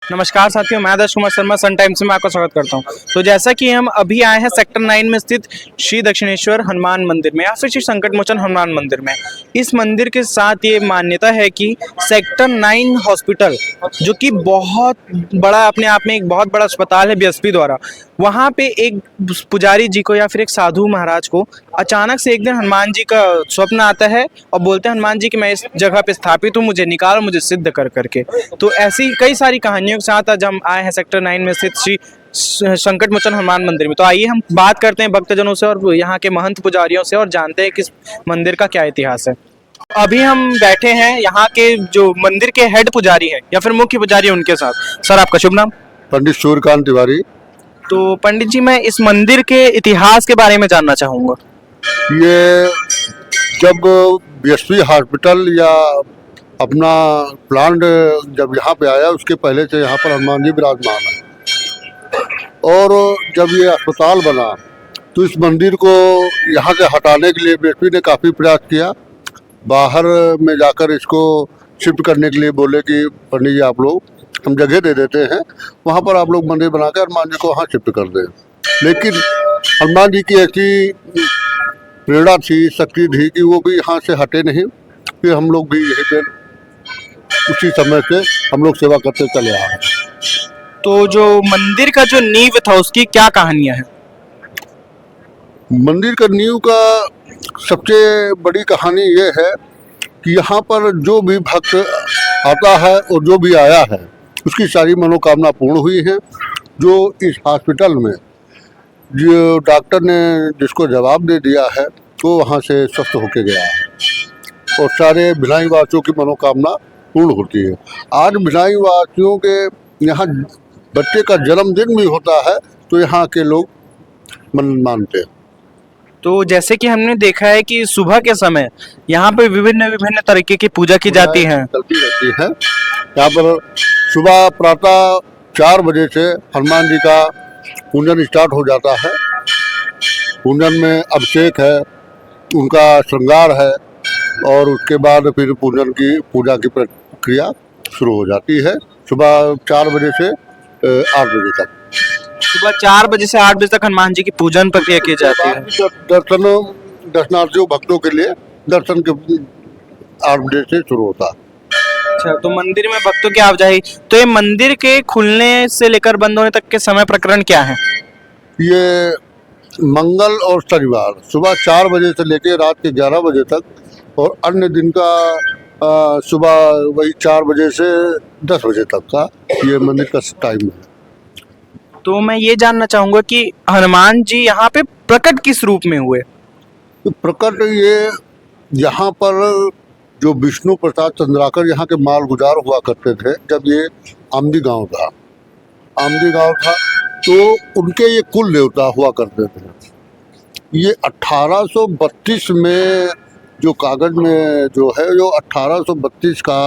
नमस्कार साथियों, मैं आदर्श कुमार शर्मा सन टाइम्स में आपका स्वागत करता हूं। तो जैसा कि हम अभी आए हैं सेक्टर 9 में स्थित श्री दक्षिणेश्वर हनुमान मंदिर में या फिर श्री संकट मोचन हनुमान मंदिर में। इस मंदिर के साथ ये मान्यता है कि सेक्टर 9 हॉस्पिटल, जो कि बहुत बड़ा अपने आप में एक बहुत बड़ा अस्पताल है बीएसपी द्वारा, वहाँ पे एक पुजारी जी को या फिर एक साधु महाराज को अचानक से एक दिन हनुमान जी का स्वप्न आता है और बोलते हैं हनुमान जी कि मैं इस जगह पे स्थापित हूँ, मुझे निकालो, मुझे सिद्ध कर करके। तो ऐसी कई सारी कहानियों के साथ आज हम आए हैं सेक्टर 9 में स्थित श्री संकट मोचन हनुमान मंदिर में। तो आइए हम बात करते हैं भक्तजनों से और यहाँ के महंत पुजारियों से और जानते हैं कि इस मंदिर का क्या इतिहास है। अभी हम बैठे हैं यहाँ के जो मंदिर के हेड पुजारी है या फिर मुख्य पुजारी, उनके साथ। सर, आपका शुभ नाम? पंडित सूर्यकांत तिवारी। तो पंडित जी, मैं इस मंदिर के इतिहास के बारे में जानना चाहूंगा। ये जब बीएसपी हॉस्पिटल या अपना प्लांट जब यहाँ पे आया, उसके पहले से यहाँ पर हनुमान जी विराजमान है। और जब ये अस्पताल बना तो इस मंदिर को यहाँ से हटाने के लिए बीएसपी ने काफ़ी प्रयास किया। बाहर में जाकर इसको शिफ्ट करने के लिए बोले कि पंडित जी आप लोग, हम जगह दे देते हैं, वहाँ पर आप लोग मंदिर बनाकर हनुमान जी को वहाँ शिफ्ट कर दें। लेकिन हनुमान जी की ऐसी प्रेरणा थी, शक्ति थी कि वो भी यहाँ से हटे नहीं। फिर हम लोग भी यहीं पर उसी समय से हम लोग सेवा करते चले आ रहे हैं। तो जो मंदिर का जो नींव था, उसकी क्या कहानियां हैं? मंदिर का नींव का सबसे बड़ी कहानी ये है कि यहाँ पर जो भी भक्त आता है और जो भी आया है, उसकी सारी मनोकामना पूर्ण हुई है। जो इस हॉस्पिटल में जो डॉक्टर ने जिसको जवाब दे दिया है, वो वहाँ से स्वस्थ होके गया है और सारे भिलाई वासियों की मनोकामना पूर्ण होती है। आज भिलाई वासियों के यहाँ बच्चे का जन्मदिन भी होता है तो यहाँ के लोग मानते हैं। तो जैसे कि हमने देखा है कि सुबह के समय यहाँ पे विभिन्न विभिन्न तरीके की पूजा की जाती है। चलती रहती है। यहाँ पर सुबह प्रातः 4 बजे से हनुमान जी का पूजन स्टार्ट हो जाता है। पूजन में अभिषेक है, उनका श्रृंगार है और उसके बाद फिर पूजा की प्रक्रिया शुरू हो जाती है। सुबह 4 बजे से 8 बजे तक। सुबह 4 बजे से 8 बजे तक हनुमान जी की पूजन प्रक्रिया की जाती है। दर्शनार्थियों भक्तों के लिए दर्शन के 8 बजे से शुरू होता है। अच्छा, तो मंदिर में भक्तों की आवाजाही, तो ये मंदिर के खुलने से लेकर बंद होने तक के समय प्रकरण क्या है? ये मंगल और शनिवार सुबह 4 बजे से लेकर रात के 11 बजे तक और अन्य दिन का सुबह वही 4 बजे से 10 बजे तक का ये मंदिर का टाइम है। तो मैं ये जानना चाहूंगा कि हनुमान जी यहाँ पे प्रकट किस रूप में हुए? तो प्रकट ये यहाँ पर जो विष्णु प्रसाद चंद्राकर यहाँ के माल गुजार हुआ करते थे, जब ये आमदी गांव था तो उनके ये कुल देवता हुआ करते थे। ये 1832 में जो कागज में जो है, जो 1832 का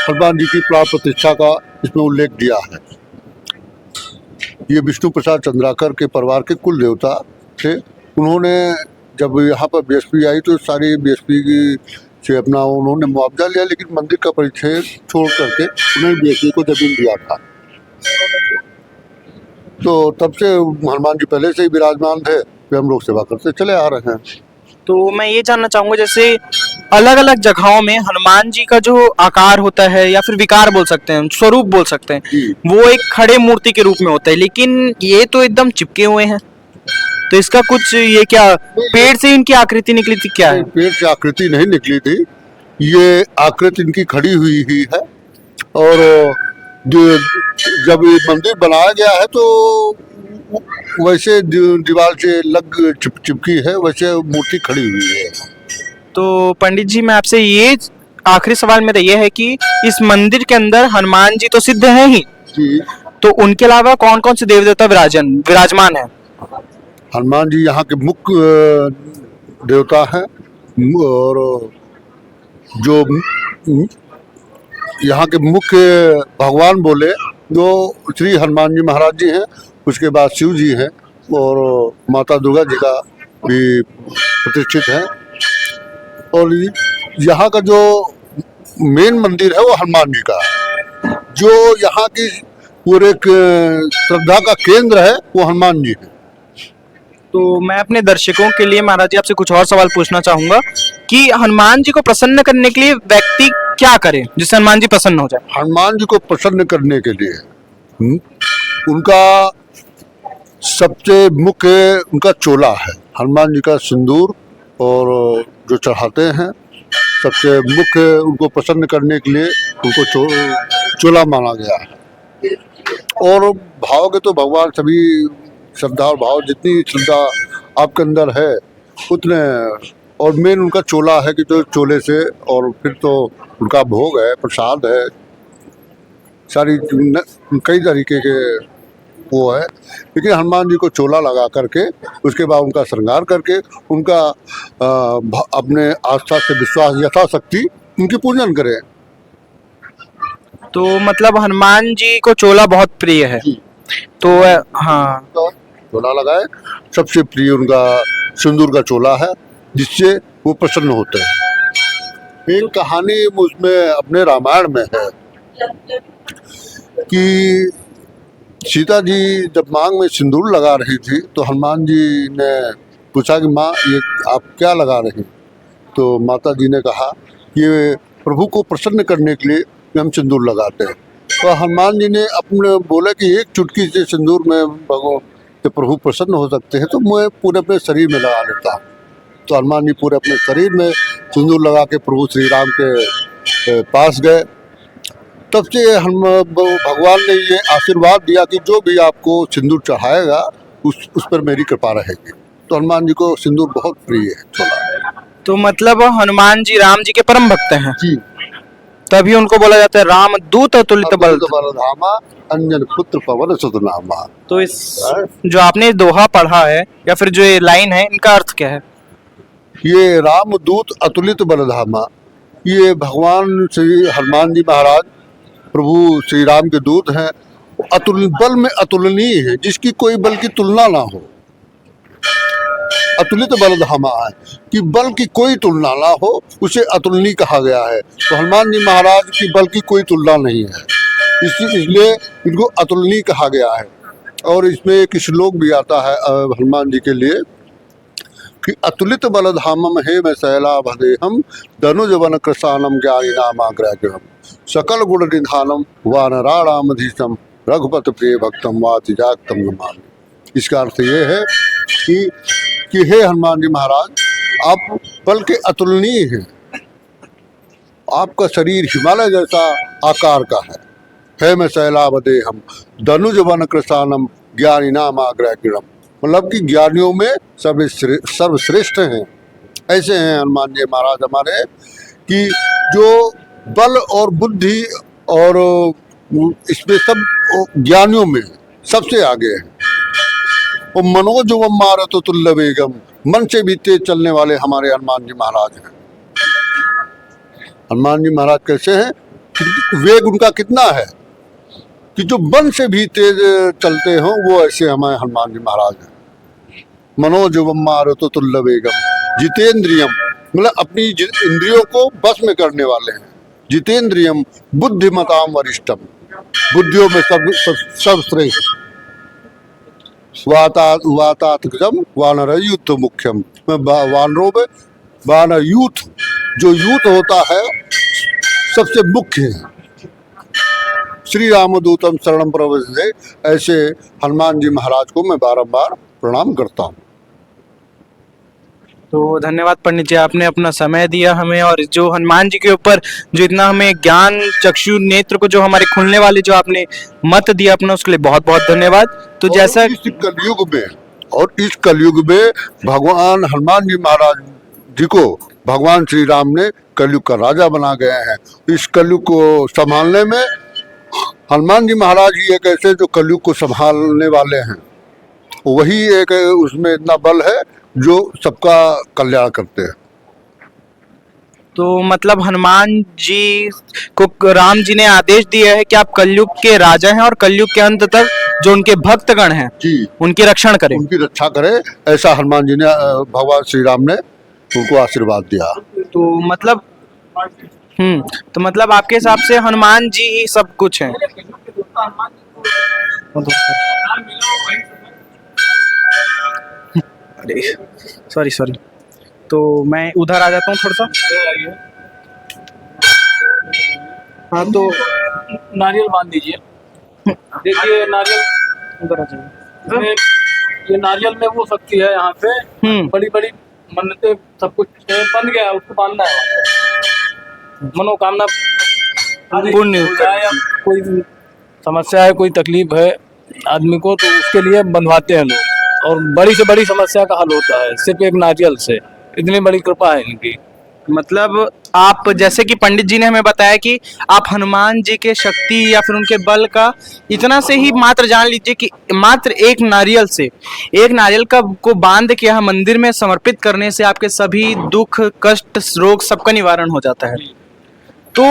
हनुमान जी की प्राण प्रतिष्ठा का इसमें उल्लेख दिया है। ये विष्णु प्रसाद चंद्राकर के परिवार के कुल देवता थे। उन्होंने जब यहाँ पर बीएसपी आई तो सारी बीएसपी की से अपना उन्होंने मुआवजा लिया, लेकिन मंदिर का परिचय छोड़ करके उन्होंने बीएसपी को जमीन दिया था। तो तब से हनुमान जी पहले से ही विराजमान थे, फिर हम लोग सेवा करते चले आ रहे हैं। तो मैं ये जानना चाहूंगा, जैसे अलग अलग जगहों में हनुमान जी का जो आकार होता है या फिर विकार बोल सकते हैं, स्वरूप बोल सकते हैं, वो एक खड़े मूर्ति के रूप में होता है, लेकिन ये तो एकदम चिपके हुए हैं। तो इसका कुछ ये क्या पेड़ से इनकी आकृति निकली थी, क्या है? पेड़ से आकृति नहीं निकली थी, ये आकृति इनकी खड़ी हुई ही है। और जब ये मंदिर बनाया गया है तो वैसे दीवार से लग चिपकी है, वैसे मूर्ति खड़ी हुई है। तो पंडित जी, मैं आपसे ये आखिरी सवाल मेरा ये है कि इस मंदिर के अंदर हनुमान जी तो सिद्ध हैं ही, तो उनके अलावा कौन कौन से देव देवता विराजमान है? हनुमान जी यहाँ के मुख्य देवता हैं और जो यहाँ के मुख्य भगवान बोले जो श्री हनुमान जी महाराज जी हैं, उसके बाद शिव जी हैं और माता दुर्गा जी का भी प्रतिष्ठित है। और यहाँ का जो मेन मंदिर है वो हनुमान जी का है। जो यहाँ की पूरे श्रद्धा का केंद्र है वो हनुमान जी है। तो मैं अपने दर्शकों के लिए महाराज जी आपसे कुछ और सवाल पूछना चाहूंगा कि हनुमान जी को प्रसन्न करने के लिए व्यक्ति क्या करे जिससे हनुमान जी प्रसन्न हो जाए। हनुमान जी को प्रसन्न करने के लिए उनका सबसे मुख्य उनका चोला है। हनुमान जी का सिंदूर और जो चढ़ाते हैं, सबसे मुख्य उनको प्रसन्न करने के लिए उनको चोला माना गया है। और भाव के तो भगवान सभी श्रद्धा और भाव, जितनी श्रद्धा आपके अंदर है उतने, और मेन उनका चोला है कि जो चोले से, और फिर तो उनका भोग है, प्रसाद है, सारी कई तरीके के वो है। लेकिन हनुमान जी को चोला लगा करके उसके बाद उनका श्रृंगार करके उनका अपने आस्था से विश्वास यथाशक्ति उनकी पूजन करें। तो मतलब हनुमान जी को चोला बहुत प्रिय है। तो हाँ, तो चोला लगाए, सबसे प्रिय उनका सिंदूर का चोला है जिससे वो प्रसन्न होते हैं। एक कहानी उसमें अपने रामायण में है कि सीता जी जब मांग में सिंदूर लगा रही थी तो हनुमान जी ने पूछा कि माँ ये आप क्या लगा रही? तो माता जी ने कहा ये प्रभु को प्रसन्न करने के लिए हम सिंदूर लगाते हैं। तो हनुमान जी ने अपने बोला कि एक चुटकी से सिंदूर में भगवान तो प्रभु प्रसन्न हो सकते हैं, तो मैं पूरे अपने शरीर में लगा लेता हूँ। तो हनुमान जी पूरे अपने शरीर में सिंदूर लगा के प्रभु श्री राम के पास गए। तब से हम भगवान ने ये आशीर्वाद दिया कि जो भी आपको सिंदूर चढ़ाएगा उस पर मेरी कृपा रहेगी। तो हनुमान जी को सिंदूर बहुत प्रिय है, चोला। तो मतलब हनुमान जी राम जी के परम भक्त हैं जी, तभी उनको बोला जाता है राम दूत अतुलित बल बलधामा अंजन पुत्र पवन सुत नामा। तो इस जो आपने दोहा पढ़ा है या फिर जो ये लाइन है इनका अर्थ क्या है? ये राम दूत अतुलित बलधामा, ये भगवान श्री हनुमान जी महाराज प्रभु श्री राम के दूत हैं। अतुल बल में अतुलनीय है, जिसकी कोई बल की तुलना ना हो। अतुलित बलधामा है कि बल की कोई तुलना ना हो, उसे अतुलनीय कहा गया है। तो हनुमान जी महाराज की बल की कोई तुलना नहीं है, इसलिए इनको अतुलनीय कहा गया है। और इसमें एक श्लोक भी आता है हनुमान जी के लिए कि अतुलित बलधामम हे मैं शैलाभदेहम धनुज वन कृशानम ज्ञानिनामाग्रहम सकल गुण निधानम वानराणामधीशम रघुपत प्रिय भक्तम वातिजाक्तम नमामि। इसका अर्थ ये है कि हे हनुमान जी महाराज, आप बल के अतुलनीय हैं। आपका शरीर हिमालय जैसा आकार का है मैं शैलाभदेहम धनुज वन कृशानम ज्ञानिनामाग्रहम, मतलब कि ज्ञानियों में सर्वश्रेष्ठ हैं। ऐसे हैं हनुमान जी महाराज हमारे कि जो बल और बुद्धि और इसमें सब ज्ञानियों में सबसे आगे है। और मनोज व मारत तुल्य वेगम, मन से भी तेज चलने वाले हमारे हनुमान जी महाराज हैं। हनुमान जी महाराज कैसे हैं? वेग उनका कितना है कि जो मन से भी तेज चलते हों, वो ऐसे हमारे हनुमान जी महाराज हैं। मनोज व मारत तुल्य वेगम जितेंद्रियम, मतलब अपनी इंद्रियों को बस में करने वाले हैं। जितेंद्रियम बुद्धिमताम वरिष्ठम, बुद्धियों में सब श्रेष्ठ। वातात्मजम वानर यूथ मुख्यम, वानरों में वानर यूथ, जो यूथ होता है सबसे मुख्य है। श्री रामदूतम शरणम प्रवदते, ऐसे हनुमान जी महाराज को मैं बारंबार प्रणाम करता हूँ। तो धन्यवाद पंडित जी, आपने अपना समय दिया हमें, और जो हनुमान जी के ऊपर जो इतना हमें ज्ञान चक्षु नेत्र को जो हमारे खुलने वाले जो आपने मत दिया अपना, उसके लिए बहुत बहुत धन्यवाद। तो जैसा इस कलयुग में भगवान हनुमान जी महाराज जी को भगवान श्री राम ने कलयुग का राजा बना गए हैं। इस कलयुग को संभालने में हनुमान जी महाराज ही एक ऐसे जो कलयुग को संभालने वाले हैं। वही एक उसमें इतना बल है जो सबका कल्याण करते हैं। तो मतलब हनुमान जी को राम जी ने आदेश दिया है कि आप कलयुग के राजा हैं और कलयुग के अंत तक जो उनके भक्तगण हैं जी, उनकी रक्षण करें, उनकी रक्षा करें। ऐसा हनुमान जी ने, भगवान श्री राम ने उनको आशीर्वाद दिया। तो मतलब आपके हिसाब से हनुमान जी ही सब कुछ हैं। अरे सॉरी सॉरी, तो मैं उधर आ जाता हूँ थोड़ा सा। हाँ तो नारियल बांध दीजिए। देखिए नारियल उधर आ जाइए। में, ये नारियल में वो शक्ति है यहाँ पे। बड़ी बड़ी मन्नतें सब कुछ बन गया, उसको बांधना है। मनोकामना पूर्ण हो जाए, या कोई समस्या है, कोई तकलीफ है आदमी को, तो उसके लिए बंधवाते हैं लोग। और बड़ी से बड़ी समस्या का हल होता है सिर्फ एक नारियल से। इतनी बड़ी कृपा है इनकी। मतलब आप जैसे कि पंडित जी ने हमें बताया कि आप हनुमान जी के शक्ति या फिर उनके बल का इतना से ही मात्र जान लीजिए कि मात्र एक नारियल से, एक नारियल का को बांध के यहाँ मंदिर में समर्पित करने से आपके सभी दुख कष्ट रोग सबका निवारण हो जाता है। तो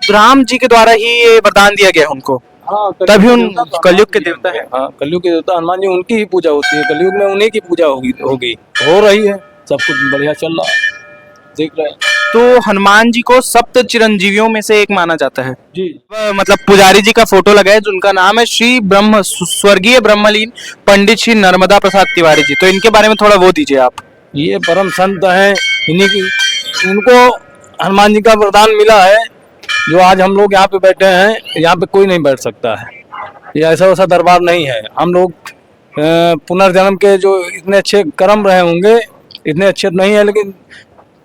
राम जी के द्वारा ही ये वरदान दिया गया उनको, हाँ, तभी उन कलयुग के देवता है। हाँ, कलयुग के देवता हनुमान जी, उनकी ही पूजा होती है। कलयुग में उन्हीं की पूजा होगी हो रही है। सब कुछ बढ़िया चल रहा है, देख रहे हैं। तो हनुमान जी को सप्त चिरंजीवियों में से एक माना जाता है जी। मतलब पुजारी जी का फोटो लगा है जिनका नाम है श्री ब्रह्म स्वर्गीय ब्रह्मलीन पंडित श्री नर्मदा प्रसाद तिवारी जी। तो इनके बारे में थोड़ा वो दीजिए आप। ये परम संत है, इन्हीं की, उनको हनुमान जी का वरदान मिला है। जो आज हम लोग यहाँ पे बैठे हैं, यहाँ पे कोई नहीं बैठ सकता है। ये ऐसा वैसा दरबार नहीं है। हम लोग पुनर्जन्म के जो इतने अच्छे कर्म रहे होंगे, इतने अच्छे नहीं है लेकिन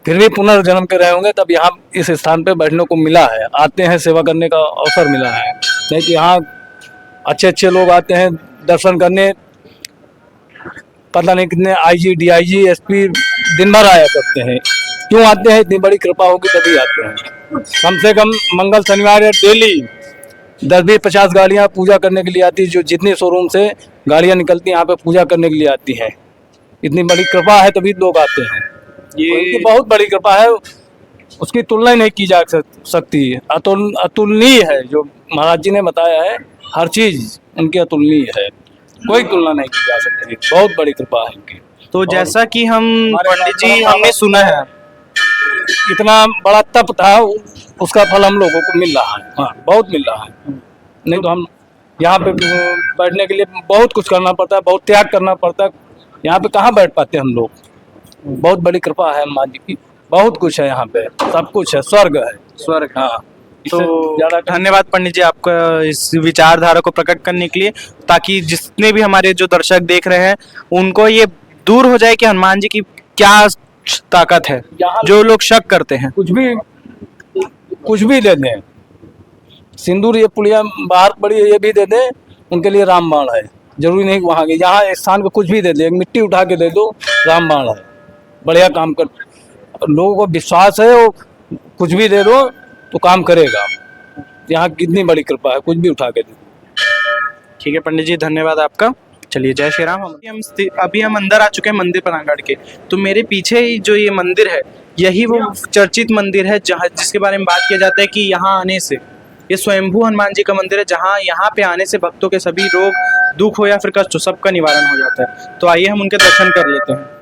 फिर भी पुनर्जन्म के रहे होंगे, तब यहाँ इस स्थान पे बैठने को मिला है। आते हैं, सेवा करने का अवसर मिला है। नहीं कि यहाँ अच्छे अच्छे लोग आते हैं दर्शन करने, पता नहीं कितने आईजी डीआईजी एसपी दिन भर आया करते हैं। क्यों आते हैं? इतनी बड़ी कृपा होगी तभी आते हैं। कम से कम मंगल शनिवार या डेली 10-20-50 गाड़ियाँ पूजा करने के लिए आती है। जो जितनी शोरूम से गाड़ियाँ निकलती हैं यहाँ पे पूजा करने के लिए आती हैं। इतनी बड़ी कृपा है तभी लोग आते हैं। ये उनकी बहुत बड़ी कृपा है, उसकी तुलना ही नहीं की जा सकती। अतुलनीय है। जो महाराज जी ने बताया है, हर चीज उनकी अतुलनीय है, कोई तुलना नहीं की जा सकती। बहुत बड़ी कृपा है उनकी। तो जैसा कि हम पंडित जी हमने सुना है, इतना बड़ा तप था, उसका फल हम लोगों को मिल रहा है। हाँ, बहुत मिल रहा है। नहीं तो हम यहाँ पे बैठने के लिए बहुत कुछ करना पड़ता है, बहुत त्याग करना पड़ता है। यहाँ पे कहाँ बैठ पाते हम लोग। बहुत बड़ी कृपा है हनुमान जी की। बहुत कुछ है यहाँ पे, सब कुछ है, स्वर्ग है। स्वर्ग। हाँ, तो धन्यवाद पंडित जी आपका इस विचारधारा को प्रकट करने के लिए, ताकि जितने भी हमारे जो दर्शक देख रहे हैं उनको ये दूर हो जाए कि हनुमान जी की क्या ताकत है। जो लोग शक करते हैं, कुछ भी दे दें, सिंदूर ये पुड़िया बाहर पड़ी है, ये भी दे दें, उनके लिए रामबाण है। जरूरी नहीं वहाँ के, यहाँ स्थान को कुछ भी दे दे, एक मिट्टी उठा के दे दो, रामबाण है। बढ़िया काम कर, लोगों को विश्वास है, वो कुछ भी दे दो तो काम करेगा। यहाँ कितनी बड़ी कृपा है, कुछ भी उठा के दे दो। ठीक है पंडित जी, धन्यवाद आपका। चलिए, जय श्री राम। अभी हम अंदर आ चुके हैं मंदिर प्रांगण के। तो मेरे पीछे ही जो ये मंदिर है, यही वो चर्चित मंदिर है जहाँ जिसके बारे में बात किया जाता है कि यहाँ आने से, ये स्वयंभू हनुमान जी का मंदिर है जहाँ यहाँ पे आने से भक्तों के सभी रोग दुख हो या फिर कष्ट हो, सबका निवारण हो जाता है। तो आइए हम उनके दर्शन कर लेते हैं।